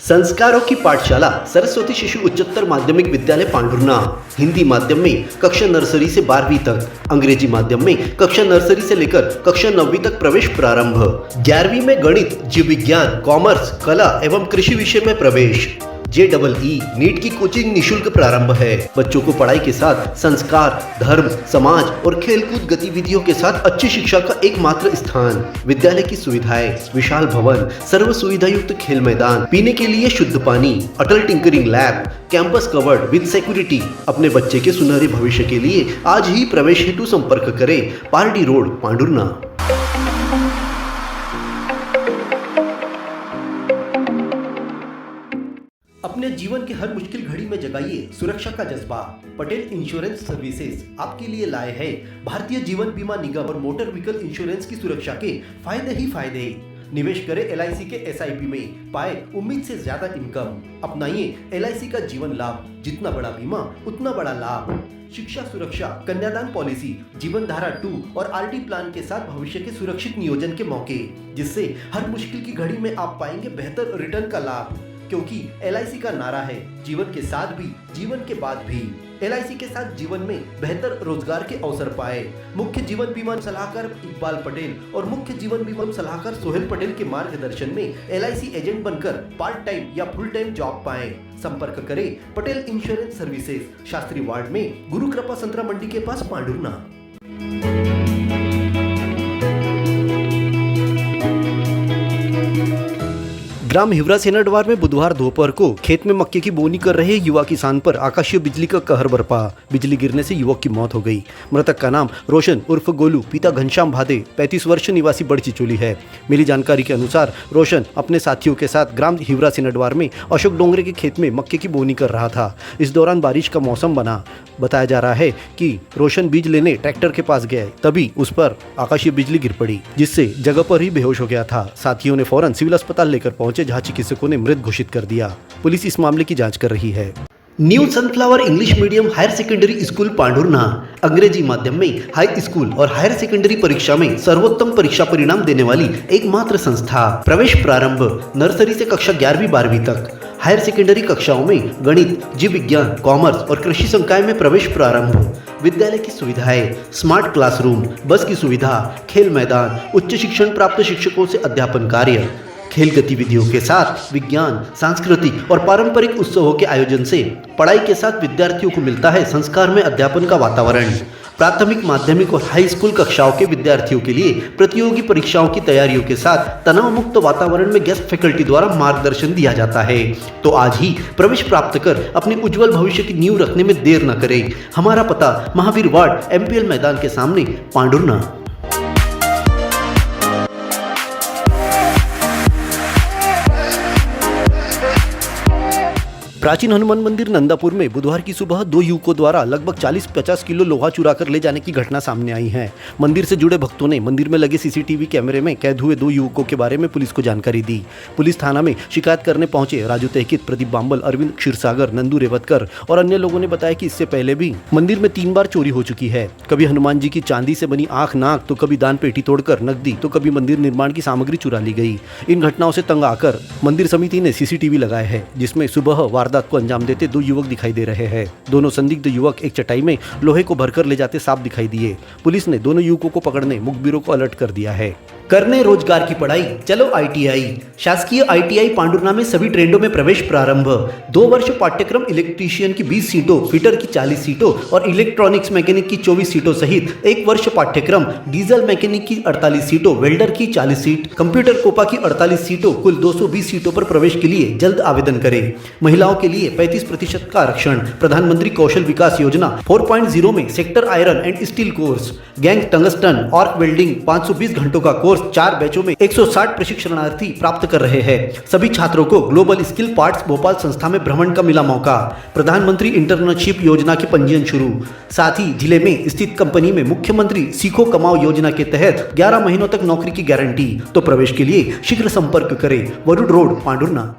संस्कारों की पाठशाला सरस्वती शिशु उच्चतर माध्यमिक विद्यालय पांढुर्णा। हिंदी माध्यम में कक्षा नर्सरी से 12वीं तक, अंग्रेजी माध्यम में कक्षा नर्सरी से लेकर कक्षा 9वीं तक प्रवेश प्रारंभ। 11वीं में गणित, जीव विज्ञान, कॉमर्स, कला एवं कृषि विषय में प्रवेश। JEE नीट की कोचिंग निशुल्क प्रारंभ है। बच्चों को पढ़ाई के साथ संस्कार, धर्म, समाज और खेलकूद गतिविधियों के साथ अच्छी शिक्षा का एकमात्र स्थान। विद्यालय की सुविधाएं: विशाल भवन, सर्व सुविधा युक्त खेल मैदान, पीने के लिए शुद्ध पानी, Atal tinkering lab, campus covered with security. अपने बच्चे के सुनहरे भविष्य के लिए आज ही प्रवेश हेतु संपर्क करें। पारडी रोड, पांढुर्णा। अपने जीवन के हर मुश्किल घड़ी में जगाइए सुरक्षा का जज्बा। पटेल इंश्योरेंस सर्विसेज आपके लिए लाए हैं भारतीय जीवन बीमा निगम और मोटर व्हीकल इंश्योरेंस की सुरक्षा के फायदे ही फायदे। निवेश करें LIC के SIP में, पाए उम्मीद से ज्यादा इनकम। अपनाइए LIC का जीवन लाभ, जितना बड़ा बीमा उतना बड़ा लाभ। शिक्षा सुरक्षा, कन्यादान पॉलिसी, जीवन धारा 2 और RD प्लान के साथ भविष्य के सुरक्षित नियोजन के मौके, जिससे हर मुश्किल की घड़ी में आप पाएंगे बेहतर रिटर्न का लाभ। क्योंकि LIC का नारा है जीवन के साथ भी, जीवन के बाद भी। LIC के साथ जीवन में बेहतर रोजगार के अवसर पाए। मुख्य जीवन बीमा सलाहकार इकबाल पटेल और मुख्य जीवन बीमा सलाहकार सोहेल पटेल के मार्गदर्शन में LIC एजेंट बनकर पार्ट टाइम या फुल टाइम जॉब पाएं। संपर्क करें Patel insurance services, Shastri ward में, गुरु कृपा संतरा मंडी के पास, पांढुर्णा। ग्राम हिवरा सेनाडवार में बुधवार दोपहर को खेत में मक्के की बोनी कर रहे युवा किसान पर आकाशीय बिजली का कहर बरपा। बिजली गिरने से युवक की मौत हो गई। मृतक का नाम रोशन उर्फ गोलू, पिता घनश्याम भादे, 35 वर्ष, निवासी बड़ चिचोली है। मिली जानकारी के अनुसार रोशन अपने साथियों के साथ ग्राम हिवरा सेनाडवार में अशोक डोंगरे के खेत में मक्के की बोनी कर रहा था। इस दौरान बारिश का मौसम बना। बताया जा रहा है कि रोशन बीज लेने ट्रैक्टर के पास गए, तभी उस पर आकाशीय बिजली गिर पड़ी, जिससे जगह पर ही बेहोश हो गया था। साथियों ने फौरन सिविल अस्पताल लेकर पहुंचे, जहां चिकित्सकों ने मृत घोषित कर दिया। पुलिस इस मामले की जांच कर रही है। New Sunflower English Medium Higher Secondary School Pandhurna अंग्रेजी माध्यम में हाई स्कूल और हायर सेकेंडरी परीक्षा में सर्वोत्तम परीक्षा परिणाम देने वाली एकमात्र संस्था। प्रवेश प्रारंभ नर्सरी से कक्षा 11वीं 12वीं तक। हायर सेकेंडरी कक्षाओं में गणित, जीव विज्ञान, कॉमर्स और कृषि संकाय में प्रवेश प्रारंभ। विद्यालय की सुविधाएं: स्मार्ट क्लासरूम, बस की सुविधा, खेल मैदान, उच्च शिक्षण प्राप्त शिक्षकों से अध्यापन कार्य। खेल गतिविधियों के साथ विज्ञान, सांस्कृतिक और पारंपरिक उत्सवों के आयोजन से पढ़ाई के साथ विद्यार्थियों को मिलता है संस्कार में अध्यापन का वातावरण। प्राथमिक, माध्यमिक और हाई स्कूल कक्षाओं के विद्यार्थियों के लिए प्रतियोगी परीक्षाओं की तैयारियों के साथ तनाव मुक्त वातावरण में गेस्ट फैकल्टी द्वारा मार्गदर्शन दिया जाता है। तो आज ही प्रवेश प्राप्त कर अपने उज्जवल भविष्य की नींव रखने में देर न करें। हमारा पता महावीर वार्ड, MPL मैदान के सामने, पांढुर्णा। प्राचीन हनुमान मंदिर नंदापुर में बुधवार की सुबह 2 युवकों द्वारा लगभग 40-50 किलो लोहा चुरा कर ले जाने की घटना सामने आई है। मंदिर से जुड़े भक्तों ने मंदिर में लगे CCTV कैमरे में कैद हुए 2 युवकों के बारे में पुलिस को जानकारी दी। पुलिस थाना में शिकायत करने पहुंचे राजू तहकीत, प्रदीप बांबल, अरविंद क्षीरसागर, नंदू रेवतकर और अन्य लोगों ने बताया कि इससे पहले भी मंदिर में 3 बार चोरी हो चुकी है। कभी हनुमान जी की चांदी से बनी आंख नाक, तो कभी दान पेटी तोड़कर नकदी, तो कभी मंदिर निर्माण की सामग्री चुरा ली गई। इन घटनाओं से तंग आकर मंदिर समिति ने CCTV लगाए हैं, जिसमें सुबह वारदात को अंजाम देते 2 युवक दिखाई दे रहे हैं। दोनों संदिग्ध युवक एक चटाई में लोहे को भरकर ले जाते साफ दिखाई दिए। पुलिस ने दोनों युवकों को पकड़ने मुखबिरों को अलर्ट कर दिया है। करने रोजगार की पढ़ाई, चलो ITI। शासकीय ITI पांढुर्णा में सभी ट्रेंडों में प्रवेश प्रारंभ। 2 वर्ष पाठ्यक्रम इलेक्ट्रीशियन की 20 सीटों, फिटर की 40 सीटों और इलेक्ट्रॉनिक्स मैकेनिक की 24 सीटों सहित 1 वर्ष पाठ्यक्रम डीजल मैकेनिक की 48 सीटों, वेल्डर की 40 सीट, कंप्यूटर कोपा की 48 सीटों, कुल 220 सीटों पर प्रवेश के लिए जल्द आवेदन करें। महिलाओं के लिए 35% का आरक्षण। प्रधानमंत्री कौशल विकास योजना 4.0 में sector iron and steel course, gang tungsten, arc welding 520 घंटों का कोर्स 4 बैचों में 160 प्रशिक्षणार्थी प्राप्त कर रहे हैं। सभी छात्रों को ग्लोबल स्किल पार्ट्स भोपाल संस्था में भ्रमण का मिला मौका। प्रधानमंत्री इंटर्नशिप योजना के पंजीयन शुरू। साथ ही जिले में स्थित कंपनी में मुख्यमंत्री सीखो कमाओ योजना के तहत 11 महीनों तक नौकरी की गारंटी। तो प्रवेश के लिए शीघ्र संपर्क करें। वरुड रोड, पांढुर्णा।